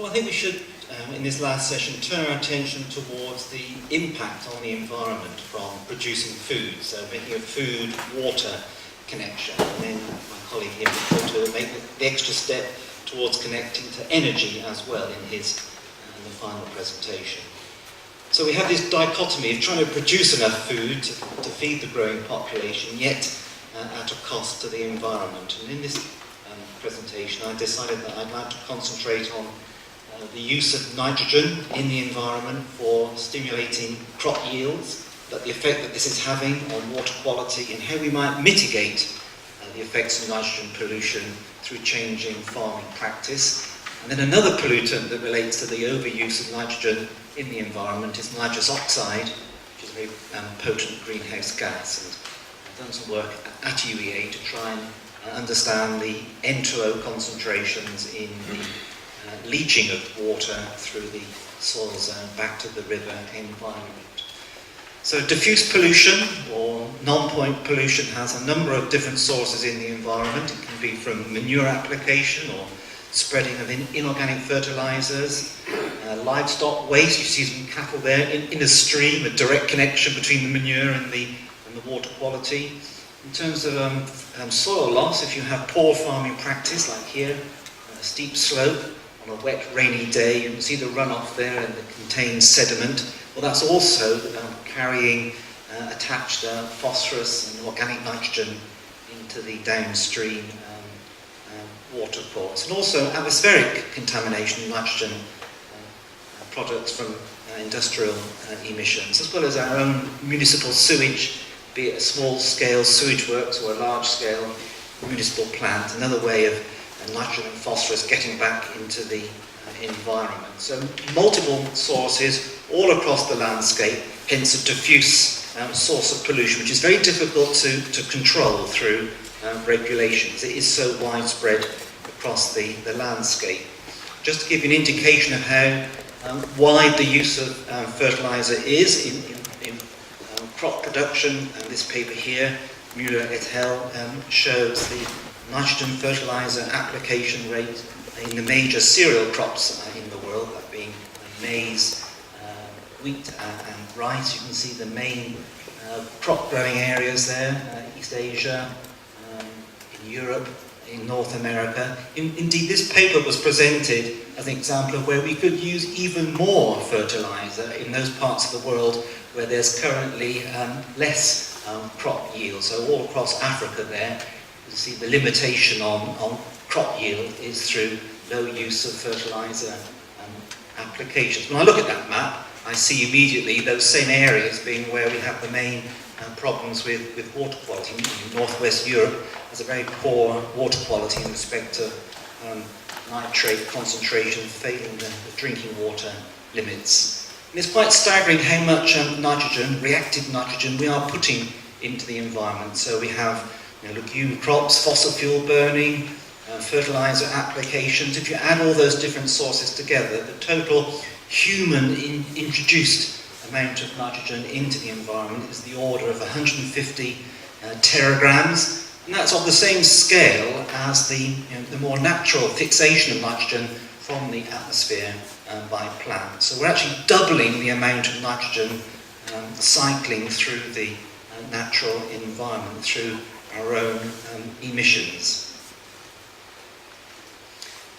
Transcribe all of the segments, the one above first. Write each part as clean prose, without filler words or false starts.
Well, I think we should, in this last session, turn our attention towards the impact on the environment from producing food, so making a food-water connection. And then my colleague here will make the extra step towards connecting to energy as well in his in the final presentation. So we have this dichotomy of trying to produce enough food to feed the growing population, yet at a cost to the environment. And in this presentation, I decided that I'd like to concentrate on the use of nitrogen in the environment for stimulating crop yields, but the effect that this is having on water quality and how we might mitigate the effects of nitrogen pollution through changing farming practice. And then another pollutant that relates to the overuse of nitrogen in the environment is nitrous oxide, which is a very potent greenhouse gas. And I've done some work at UEA to try and understand the N2O concentrations in the leaching of water through the soil zone back to the river environment. So diffuse pollution or non-point pollution has a number of different sources in the environment. It can be from manure application or spreading of inorganic fertilizers, livestock waste. You see some cattle there in a stream, a direct connection between the manure and the water quality. In terms of soil loss, if you have poor farming practice, like here, a steep slope on a wet, rainy day, you can see the runoff there and the contained sediment. Well, that's also carrying attached phosphorus and organic nitrogen into the downstream water course. And also atmospheric contamination of nitrogen products from industrial emissions, as well as our own municipal sewage, be it a small-scale sewage works or a large-scale municipal plant, another way of nitrogen and phosphorus getting back into the environment. So multiple sources all across the landscape, hence a diffuse source of pollution, which is very difficult to control through regulations. It is so widespread across the landscape. Just to give you an indication of how wide the use of fertilizer is in crop production, this paper here, Mueller et al. Shows the nitrogen fertilizer application rate in the major cereal crops in the world, that being maize, wheat and rice. You can see the main crop growing areas there, East Asia, in Europe, in North America. Indeed, this paper was presented as an example of where we could use even more fertilizer in those parts of the world where there's currently less crop yield. So all across Africa there, you see the limitation on crop yield is through low use of fertilizer applications. When I look at that map, I see immediately those same areas being where we have the main problems with water quality. Northwest Europe has a very poor water quality in respect to nitrate concentration failing the drinking water limits. And it's quite staggering how much nitrogen, reactive nitrogen, we are putting into the environment. So we have legume crops, fossil fuel burning, fertilizer applications. If you add all those different sources together, the total human introduced amount of nitrogen into the environment is the order of 150 teragrams, and that's of the same scale as the more natural fixation of nitrogen from the atmosphere by plants. So we're actually doubling the amount of nitrogen cycling through the natural environment through our own emissions.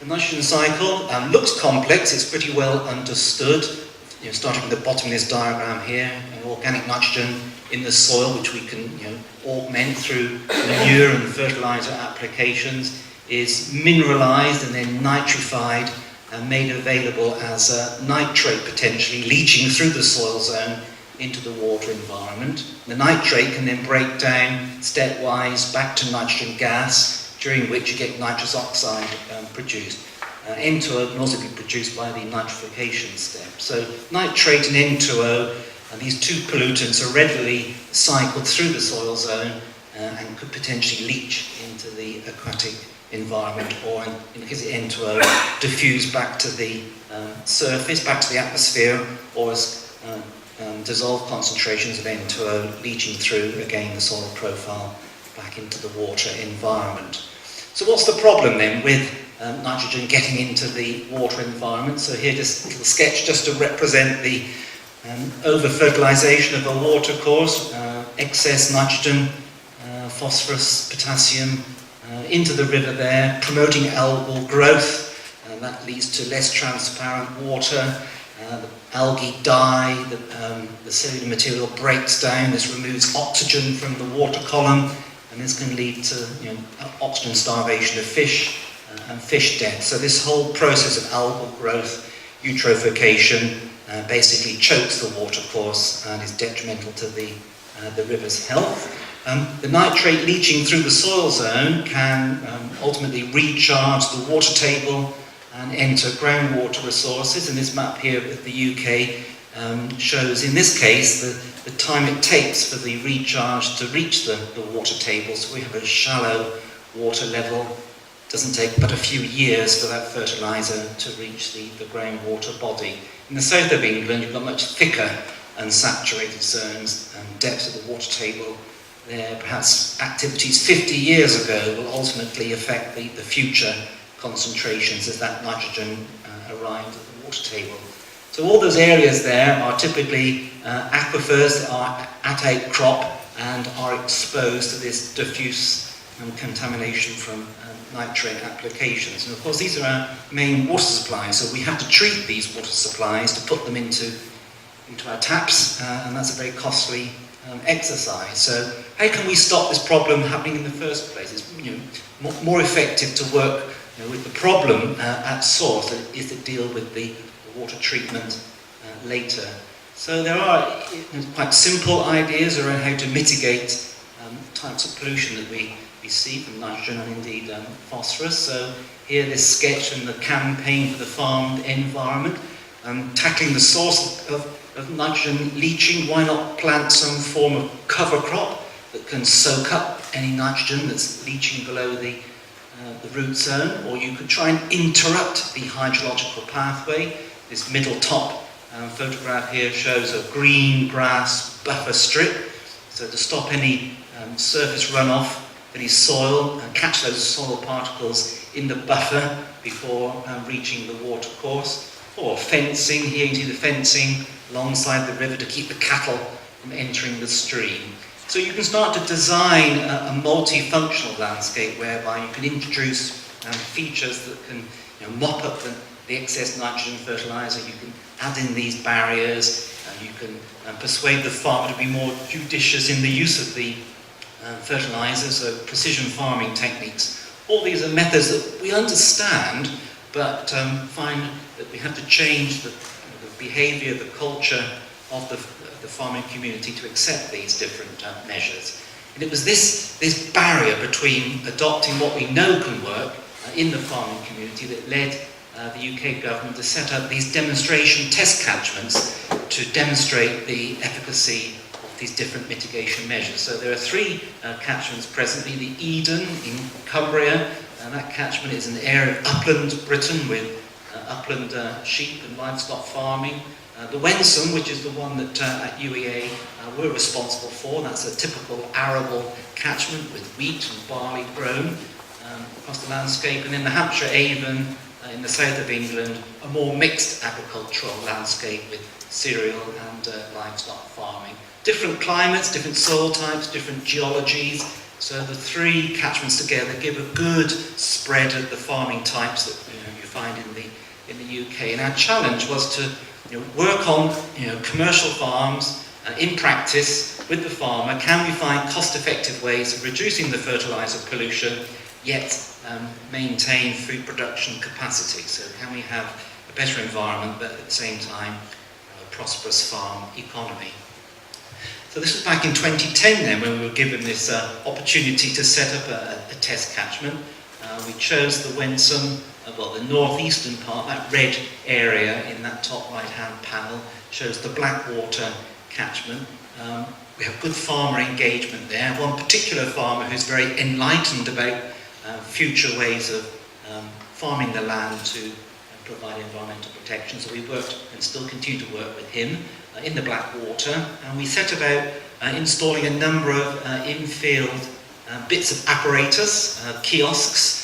The nitrogen cycle looks complex. It's pretty well understood. Starting at the bottom of this diagram here, organic nitrogen in the soil, which we can augment through manure and fertilizer applications, is mineralized and then nitrified and made available as nitrate, potentially leaching through the soil zone into the water environment. The nitrate can then break down stepwise back to nitrogen gas, during which you get nitrous oxide produced. N2O can also be produced by the nitrification step. So nitrate and N2O, and these two pollutants are readily cycled through the soil zone and could potentially leach into the aquatic environment, or in the case of N2O, diffuse back to the surface, back to the atmosphere, or as dissolved concentrations of N2O leaching through, again, the soil profile back into the water environment. So what's the problem then with nitrogen getting into the water environment. So here just a little sketch just to represent the over-fertilisation of the water course, excess nitrogen, phosphorus, potassium into the river there, promoting algal growth, and that leads to less transparent water. The algae die, the cellular material breaks down, this removes oxygen from the water column, and this can lead to oxygen starvation of fish and fish death. So this whole process of algal growth, eutrophication, basically chokes the water course and is detrimental to the river's health. The nitrate leaching through the soil zone can ultimately recharge the water table and enter groundwater resources. And this map here of the UK shows, in this case, the time it takes for the recharge to reach the water table. So we have a shallow water level. It doesn't take but a few years for that fertiliser to reach the groundwater body. In the south of England, you've got much thicker and saturated zones, and depth of the water table there. Perhaps activities 50 years ago will ultimately affect the future concentrations as that nitrogen arrived at the water table. So all those areas there are typically aquifers that are at outcrop and are exposed to this diffuse contamination from nitrate applications. And of course these are our main water supplies, so we have to treat these water supplies to put them into our taps, and that's a very costly exercise. So how can we stop this problem happening in the first place? It's more effective to work with the problem at source than it is to deal with the water treatment later. So there are quite simple ideas around how to mitigate types of pollution that we see from nitrogen and indeed phosphorus. So here this sketch and the campaign for the farmed environment, tackling the source of nitrogen leaching. Why not plant some form of cover crop that can soak up any nitrogen that's leaching below the root zone? Or you could try and interrupt the hydrological pathway. This middle top photograph here shows a green grass buffer strip. So to stop any surface runoff, any soil, catch those soil particles in the buffer before reaching the water course. Or fencing, here you see the fencing alongside the river to keep the cattle from entering the stream. So you can start to design a multifunctional landscape whereby you can introduce features that can mop up the excess nitrogen fertiliser. You can add in these barriers, you can persuade the farmer to be more judicious in the use of the fertiliser, so precision farming techniques. All these are methods that we understand, but find that we have to change the behaviour, the culture of the farming community to accept these different measures. And it was this barrier between adopting what we know can work in the farming community that led the UK government to set up these demonstration test catchments to demonstrate the efficacy of these different mitigation measures. So there are three catchments presently: the Eden in Cumbria, and that catchment is an area of upland Britain with upland sheep and livestock farming. The Wensum, which is the one that at UEA we're responsible for, that's a typical arable catchment with wheat and barley grown across the landscape. And in the Hampshire Avon, in the south of England, a more mixed agricultural landscape with cereal and livestock farming. Different climates, different soil types, different geologies. So the three catchments together give a good spread of the farming types that you find in the UK. And our challenge was to work on commercial farms in practice with the farmer. Can we find cost-effective ways of reducing the fertiliser pollution, yet maintain food production capacity? So can we have a better environment, but at the same time a prosperous farm economy? So this was back in 2010 then, when we were given this opportunity to set up a test catchment. We chose the Wensum, the northeastern part, that red area in that top right-hand panel shows the Blackwater catchment. We have good farmer engagement there. One particular farmer who's very enlightened about future ways of farming the land to provide environmental protection. So we worked and still continue to work with him in the Blackwater, and we set about installing a number of in-field bits of apparatus, kiosks,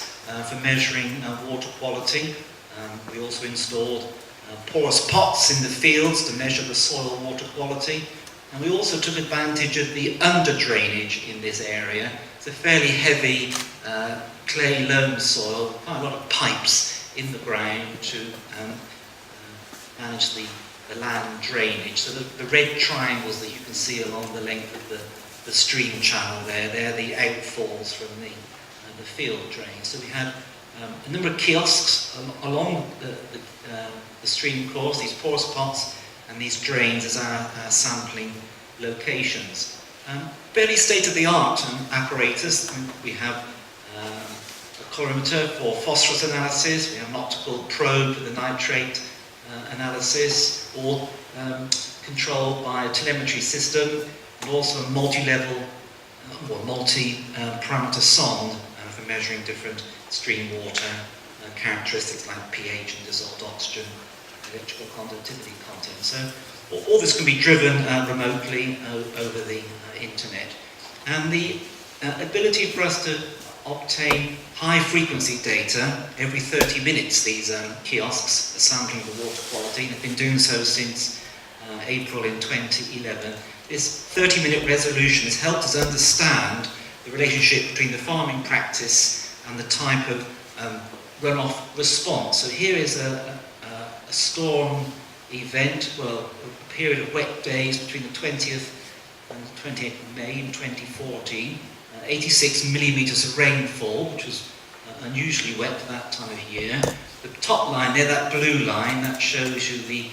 for measuring water quality. We also installed porous pots in the fields to measure the soil water quality. And we also took advantage of the under drainage in this area. It's a fairly heavy clay loam soil, quite a lot of pipes in the ground to manage the land drainage. So the red triangles that you can see along the length of the stream channel there, they're the outfalls from the field drain. So we had a number of kiosks along the stream course, these porous pots and these drains as our sampling locations. Fairly state-of-the-art apparatus. We have a colorimeter for phosphorus analysis, we have an optical probe for the nitrate analysis, all controlled by a telemetry system, and also a multi-level or multi-parameter sonde for measuring different stream water characteristics like pH and dissolved oxygen, electrical conductivity content. So all this can be driven remotely over the internet. And the ability for us to obtain high-frequency data every 30 minutes, these kiosks are sampling the water quality. They've been doing so since April in 2011. This 30-minute resolution has helped us understand the relationship between the farming practice and the type of runoff response. So here is a storm event, well, a period of wet days between the 20th and 28th of May in 2014. 86 millimetres of rainfall, which was unusually wet for that time of year. The top line there, that blue line, that shows you the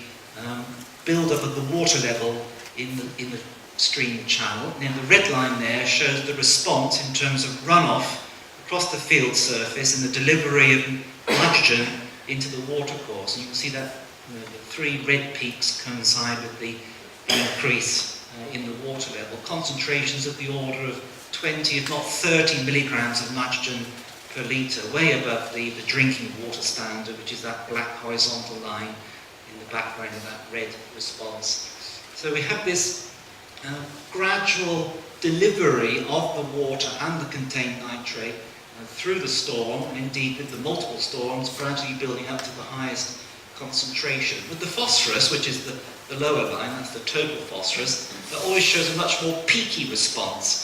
build-up of the water level in the stream channel. And then the red line there shows the response in terms of runoff across the field surface and the delivery of nitrogen into the watercourse. And you can see that the three red peaks coincide with the increase in the water level. Concentrations of the order of 20, if not 30 milligrams of nitrogen per litre, way above the drinking water standard, which is that black horizontal line in the background of that red response. So we have this gradual delivery of the water and the contained nitrate through the storm, and indeed with the multiple storms gradually building up to the highest concentration. With the phosphorus, which is the lower line, that's the total phosphorus, that always shows a much more peaky response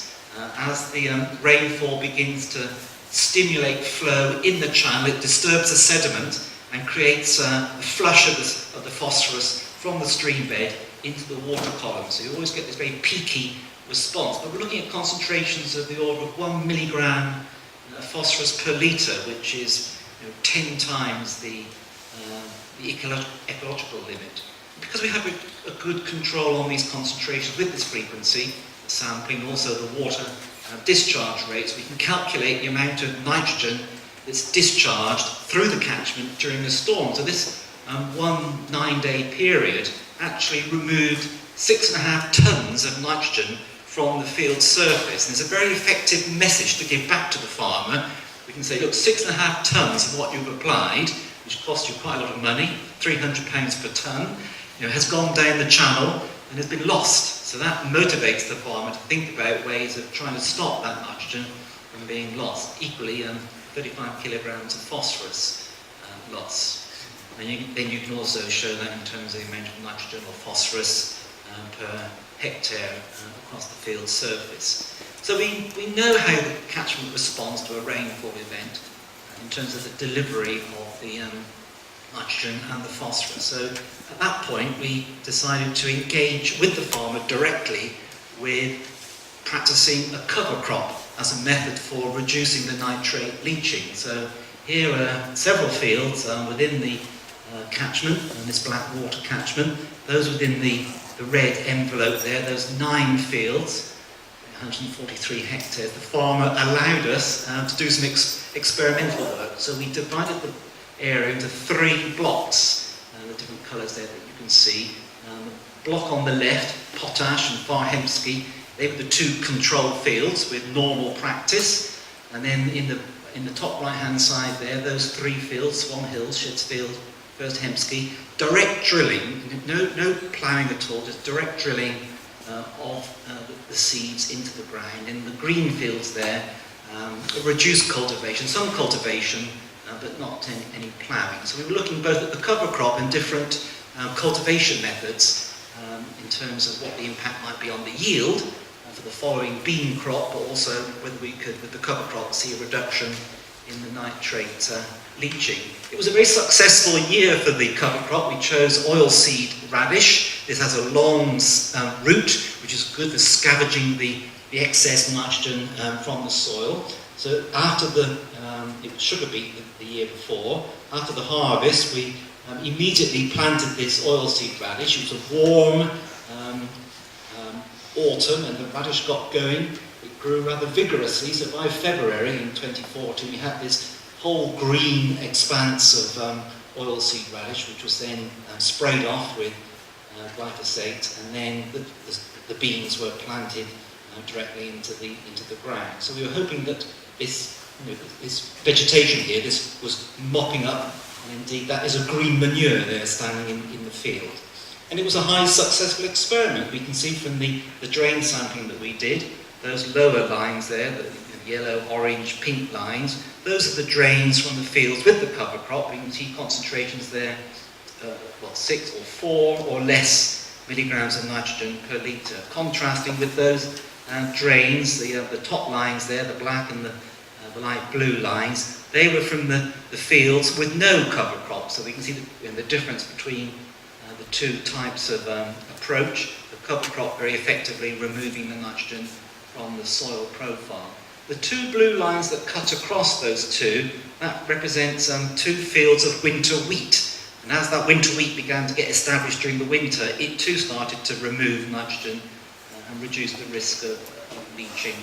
as the rainfall begins to stimulate flow in the channel. It disturbs the sediment and creates a flush of the phosphorus from the stream bed into the water column. So you always get this very peaky response. But we're looking at concentrations of the order of 1 milligram phosphorus per litre, which is 10 times the ecological limit. Because we have a good control on these concentrations with this frequency sampling, also the water discharge rates, we can calculate the amount of nitrogen that's discharged through the catchment during the storm. So this 1 9-day period actually removed 6.5 tonnes of nitrogen from the field surface. And it's a very effective message to give back to the farmer. We can say, look, 6.5 tonnes of what you've applied, which cost you quite a lot of money, £300 per tonne, has gone down the channel and has been lost. So that motivates the farmer to think about ways of trying to stop that nitrogen from being lost. Equally, 35 kilograms of phosphorus loss. And then you can also show that in terms of the amount of nitrogen or phosphorus per hectare across the field surface. So we know how the catchment responds to a rainfall event in terms of the delivery of the nitrogen and the phosphorus. So at that point we decided to engage with the farmer directly with practicing a cover crop as a method for reducing the nitrate leaching. So here are several fields within the catchment, and this black water catchment. Those within the red envelope there, those 9 fields, 143 hectares. The farmer allowed us to do some experimental work. So we divided the area into 3 blocks, the different colours there that you can see. The block on the left, potash and Farhemsky, they were the 2 control fields with normal practice. And then in the top right hand side there, those 3 fields, Swan Hills, Shitsfield, First Hemsky, direct drilling, no ploughing at all, just direct drilling of the seeds into the ground. In the green fields there, reduced cultivation, some cultivation, but not any ploughing. So we were looking both at the cover crop and different cultivation methods in terms of what the impact might be on the yield for the following bean crop, but also whether we could, with the cover crop, see a reduction in the nitrate leaching. It was a very successful year for the cover crop. We chose oilseed radish. This has a long root, which is good for scavenging the excess nitrogen from the soil. So after it was sugar beet the year before, after the harvest, we immediately planted this oilseed radish. It was a warm autumn, and the radish got going. It grew rather vigorously, so by February in 2014 we had this whole green expanse of oilseed radish, which was then sprayed off with glyphosate, and then the beans were planted directly into the ground. So we were hoping that this vegetation here, this was mopping up, and indeed that is a green manure there standing in the field. And it was a highly successful experiment. We can see from the drain sampling that we did, those lower lines there, the yellow, orange, pink lines, those are the drains from the fields with the cover crop. You can see concentrations there, 6 or 4 or less milligrams of nitrogen per litre, contrasting with those drains, the top lines there, the black and the light blue lines. They were from the fields with no cover crop, so we can see the difference between the two types of approach. The cover crop very effectively removing the nitrogen from the soil profile. The two blue lines that cut across those two, that represents 2 fields of winter wheat. And as that winter wheat began to get established during the winter, it too started to remove nitrogen and reduce the risk of leaching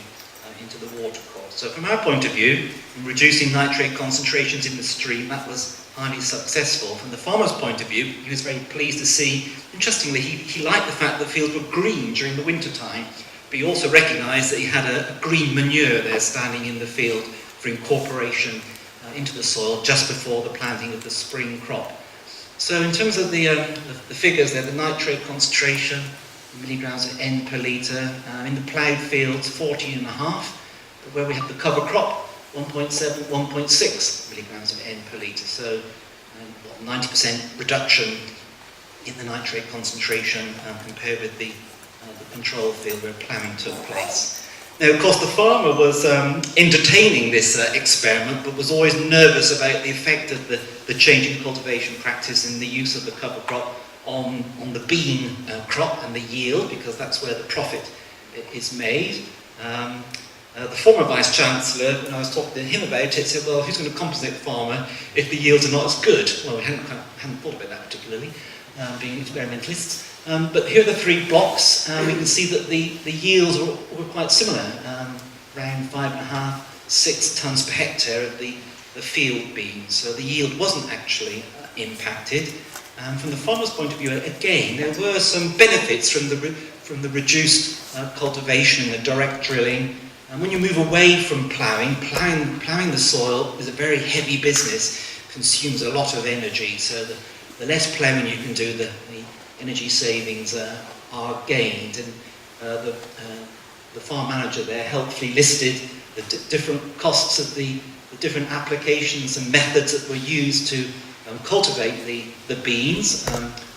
into the watercourse. So from our point of view, in reducing nitrate concentrations in the stream, that was highly successful. From the farmer's point of view, he was very pleased to see, interestingly, he liked the fact that fields were green during the winter time, but he also recognised that he had a green manure there standing in the field for incorporation into the soil just before the planting of the spring crop. So in terms of the figures there, the nitrate concentration, milligrams of N per litre, in the ploughed fields 14.5, but where we have the cover crop 1.7, 1.6 milligrams of N per litre, so 90% reduction in the nitrate concentration compared with the control field where ploughing took place. Now, of course, the farmer was entertaining this experiment, but was always nervous about the effect of the change in cultivation practice and the use of the cover crop on the bean crop and the yield, because that's where the profit is made. The former Vice-Chancellor, when I was talking to him about it, said, well, who's going to compensate the farmer if the yields are not as good? Well, we hadn't thought about that particularly, being experimentalists. But here are the 3 blocks. We can see that the yields were quite similar, around 5.5, 6 tonnes per hectare of the field beans. So the yield wasn't actually impacted. From the farmer's point of view, again, there were some benefits from the reduced cultivation and the direct drilling. And when you move away from ploughing the soil is a very heavy business, consumes a lot of energy. So the less ploughing you can do, the energy savings are gained. And the farm manager there helpfully listed the different costs of the different applications and methods that were used to cultivate the beans,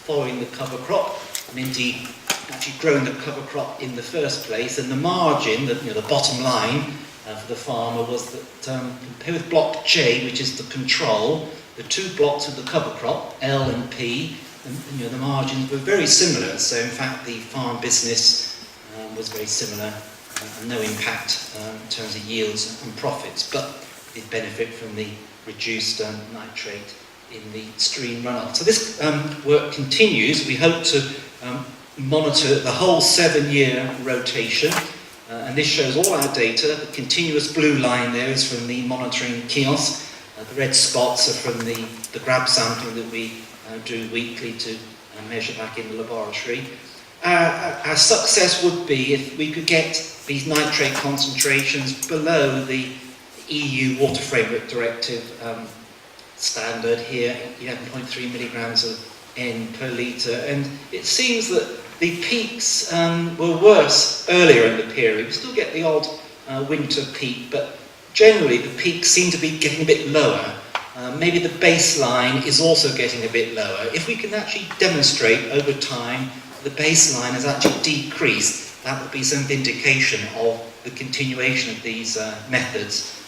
following the cover crop, and indeed actually growing the cover crop in the first place. And the margin, the bottom line for the farmer was that compared with block J, which is the control, the 2 blocks of the cover crop, L and P, the margins were very similar. So in fact the farm business was very similar, and no impact in terms of yields and profits, but did benefit from the reduced nitrate in the stream runoff. So this work continues. We hope to monitor the whole 7-year rotation, and this shows all our data. The continuous blue line there is from the monitoring kiosk. The red spots are from the grab sampling that we do weekly to measure back in the laboratory. Our success would be if we could get these nitrate concentrations below the EU Water Framework Directive standard here, 11.3 milligrams of N per litre, and it seems that the peaks were worse earlier in the period. We still get the odd winter peak, but generally the peaks seem to be getting a bit lower. Maybe the baseline is also getting a bit lower. If we can actually demonstrate over time the baseline has actually decreased, that would be some indication of the continuation of these methods.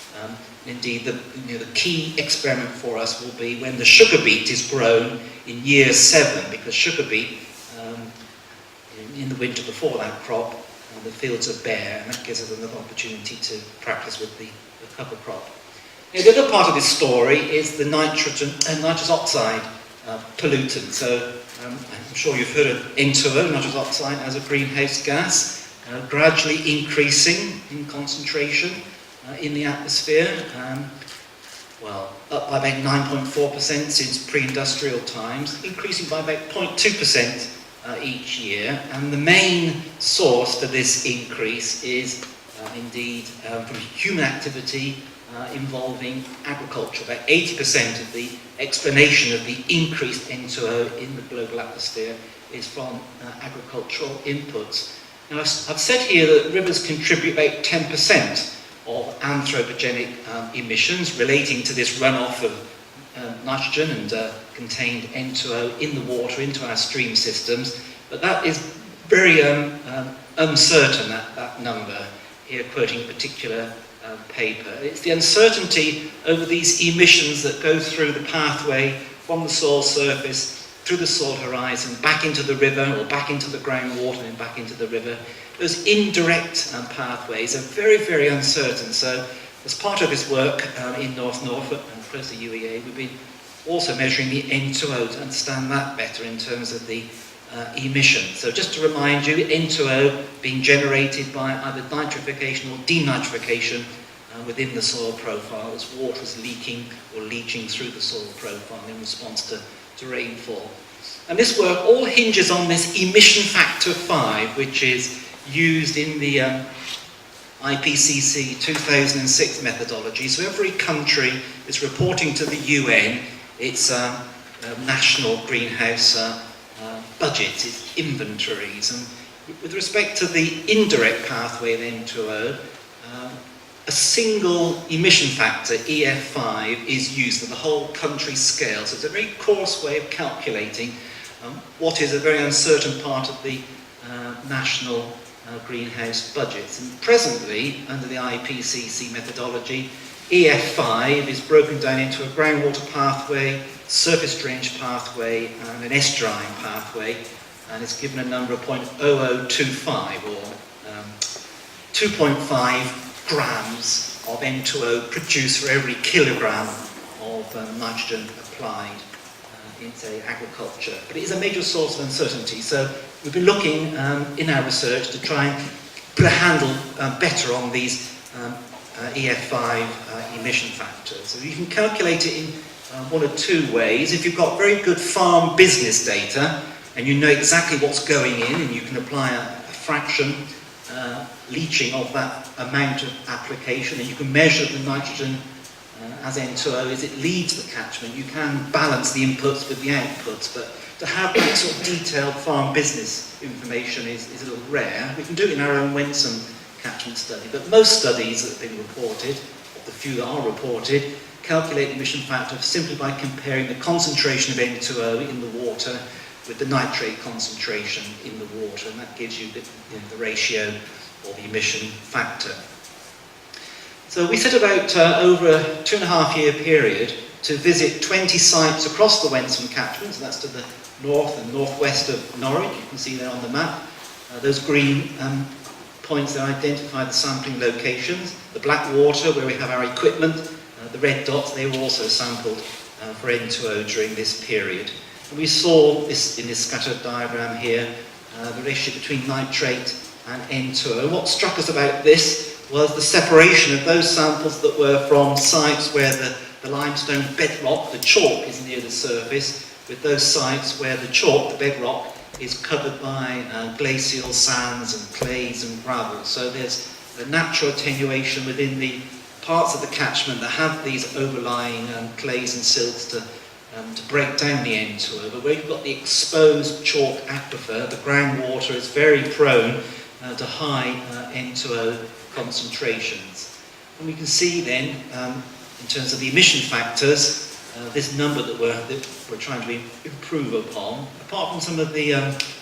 Indeed, the key experiment for us will be when the sugar beet is grown in year 7, because sugar beet, in the winter before that crop, the fields are bare, and that gives us another opportunity to practice with the cover crop. Now, the other part of this story is the nitrous oxide pollutant. So I'm sure you've heard of N2O, nitrous oxide, as a greenhouse gas, gradually increasing in concentration in the atmosphere. Well, up by about 9.4% since pre-industrial times, increasing by about 0.2% each year. And the main source for this increase is indeed from human activity involving agriculture. About 80% of the explanation of the increased N2O in the global atmosphere is from agricultural inputs. Now, I've said here that rivers contribute about 10% of anthropogenic emissions relating to this runoff of nitrogen and contained N2O in the water into our stream systems, but that is very uncertain, that number, here quoting a particular paper. It's the uncertainty over these emissions that go through the pathway from the soil surface through the soil horizon, back into the river, or back into the groundwater and back into the river. Those indirect pathways are very, very uncertain. So as part of this work in North Norfolk and close to UEA, we've been also measuring the N2O to understand that better in terms of the emission. So just to remind you, N2O being generated by either nitrification or denitrification within the soil profile as water is leaking or leaching through the soil profile in response to rainfall. And this work all hinges on this emission factor 5, which is used in the IPCC 2006 methodology. So every country is reporting to the UN its national greenhouse budgets, its inventories. And with respect to the indirect pathway of N2O, a single emission factor, EF5, is used for the whole country scale. So it's a very coarse way of calculating what is a very uncertain part of the national greenhouse budgets. And presently, under the IPCC methodology, EF5 is broken down into a groundwater pathway, surface drainage pathway, and an estuarine pathway, and it's given a number of 0.0025, or 2.5 grams of N2O produced for every kilogram of nitrogen applied into agriculture. But it is a major source of uncertainty, so we've been looking in our research to try and put a handle better on these EF5 emission factors. So you can calculate it in one of two ways. If you've got very good farm business data and you know exactly what's going in, and you can apply a fraction leaching of that amount of application, and you can measure the nitrogen as N2O as it leaves the catchment, you can balance the inputs with the outputs. But to have that sort of detailed farm business information is a little rare. We can do it in our own Wensum catchment study, but most studies that have been reported, or the few that are reported, calculate the emission factor simply by comparing the concentration of N2O in the water with the nitrate concentration in the water, and that gives you the ratio or the emission factor. So we set about over a 2.5-year period to visit 20 sites across the Wensum catchment, so that's to the north and northwest of Norwich. You can see there on the map. Those green points that identify the sampling locations. The black water, where we have our equipment, the red dots, they were also sampled for N2O during this period. And we saw this in this scattered diagram here, the ratio between nitrate and N2O. What struck us about this was the separation of those samples that were from sites where the limestone bedrock, the chalk, is near the surface, with those sites where the chalk, the bedrock, is covered by glacial sands and clays and gravel. So there's a natural attenuation within the parts of the catchment that have these overlying clays and silts to break down the N2O. But where you've got the exposed chalk aquifer, the groundwater is very prone to high N2O concentrations. And we can see then, in terms of the emission factors, this number that we're trying to improve upon, apart from some of the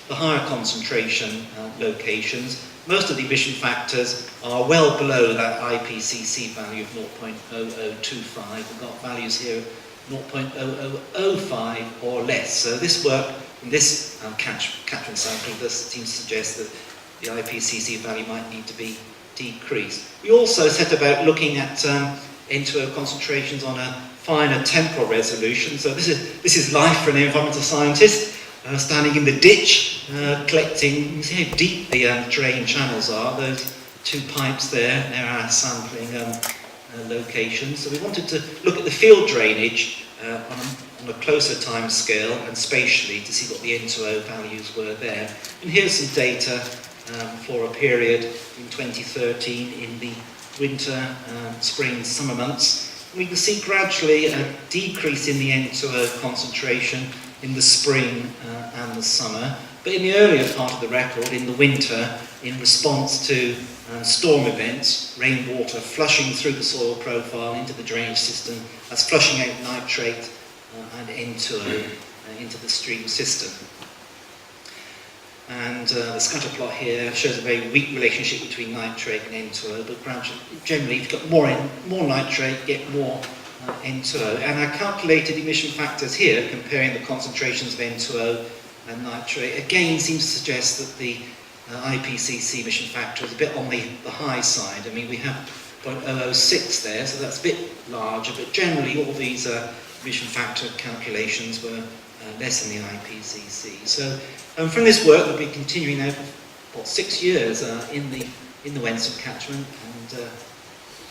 higher concentration locations, most of the emission factors are well below that IPCC value of 0.0025. We've got values here of 0.0005 or less. So this work in this catchment sample does seem to suggest that the IPCC value might need to be decreased. We also set about looking at N2O concentrations on a finer temporal resolution. So this is life for an environmental scientist. Standing in the ditch, collecting, you see how deep the drain channels are, those two pipes there, they're our sampling locations. So we wanted to look at the field drainage on a closer time scale and spatially to see what the N2O values were there. And here's some data for a period in 2013 in the winter, spring, summer months. And we can see gradually a decrease in the N2O concentration in the spring and the summer, but in the earlier part of the record, in the winter, in response to storm events, rainwater flushing through the soil profile into the drainage system, that's flushing out nitrate and N2O into the stream system. And the scatter plot here shows a very weak relationship between nitrate and N2O, but gradually, generally, if you've got more nitrate, you get more N2O. And I calculated emission factors here, comparing the concentrations of N2O and nitrate. Again, seems to suggest that the IPCC emission factor is a bit on the high side. I mean, we have 0.006 there, so that's a bit larger, but generally all these emission factor calculations were less than the IPCC. So from this work, we'll be continuing now for 6 years in the Wensum catchment, and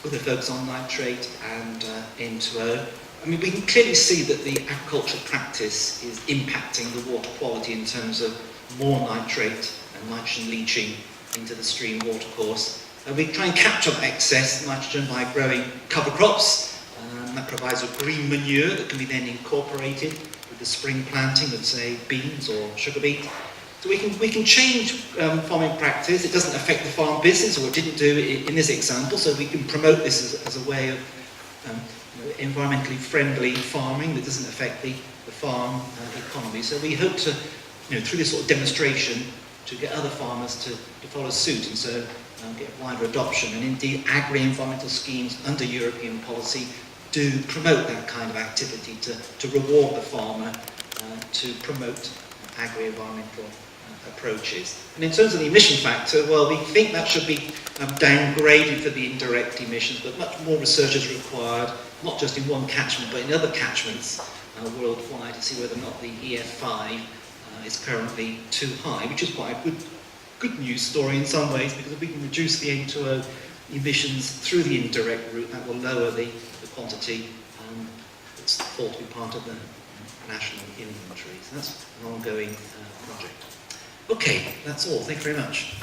with a focus on nitrate and N2O. I mean, we can clearly see that the agricultural practice is impacting the water quality in terms of more nitrate and nitrogen leaching into the stream watercourse. We try and capture excess nitrogen by growing cover crops, and that provides a green manure that can be then incorporated with the spring planting of, say, beans or sugar beet. So we can change farming practice. It doesn't affect the farm business, or it didn't do in this example, so we can promote this as a way of environmentally friendly farming that doesn't affect the farm economy. So we hope to, through this sort of demonstration, to get other farmers to follow suit, and so get wider adoption. And indeed, agri-environmental schemes under European policy do promote that kind of activity to reward the farmer, to promote agri-environmental approaches. And in terms of the emission factor, well, we think that should be downgraded for the indirect emissions, but much more research is required, not just in one catchment, but in other catchments worldwide, to see whether or not the EF5 is currently too high, which is quite a good news story in some ways, because if we can reduce the N2O emissions through the indirect route, that will lower the quantity that's thought to be part of the national inventory. So that's an ongoing project. Okay, that's all. Thank you very much.